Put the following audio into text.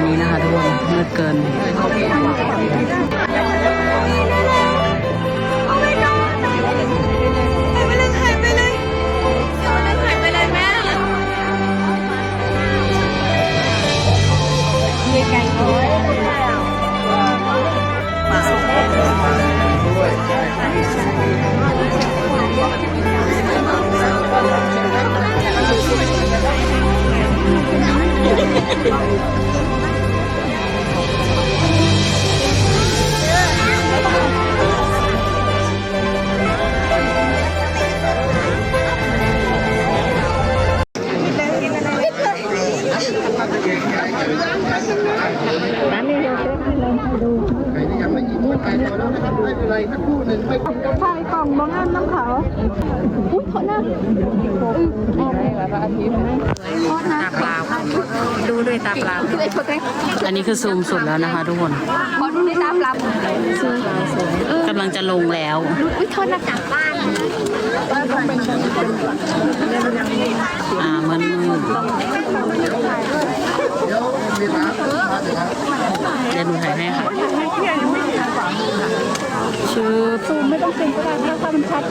นี้นะคะทุกคนมืดเกินร้านนี้เราเช็คให้เราให้ดูใครที่ยังไม่กินไปพอแล้วนะครับไม่เป็นไรสักครู่หนึ่งไม่ใช่กล่องบางอันน้ำขาวอุ้ยโทษนะแล้วก็อาทิตย์ตาเปล่าดูด้วยตาเปล่าอันนี้คือซูมสุดแล้วนะคะทุกคน ขอดูด้วยตาเปล่าก ำลังจะลงแล้ว อุ้ยโทษนะกลับบ้านมันมืดเดี๋ยวหนูถ่ายให้ค่ะชื่อซูมไม่ต้องเซ็นก็ได้ถ้ามันชัด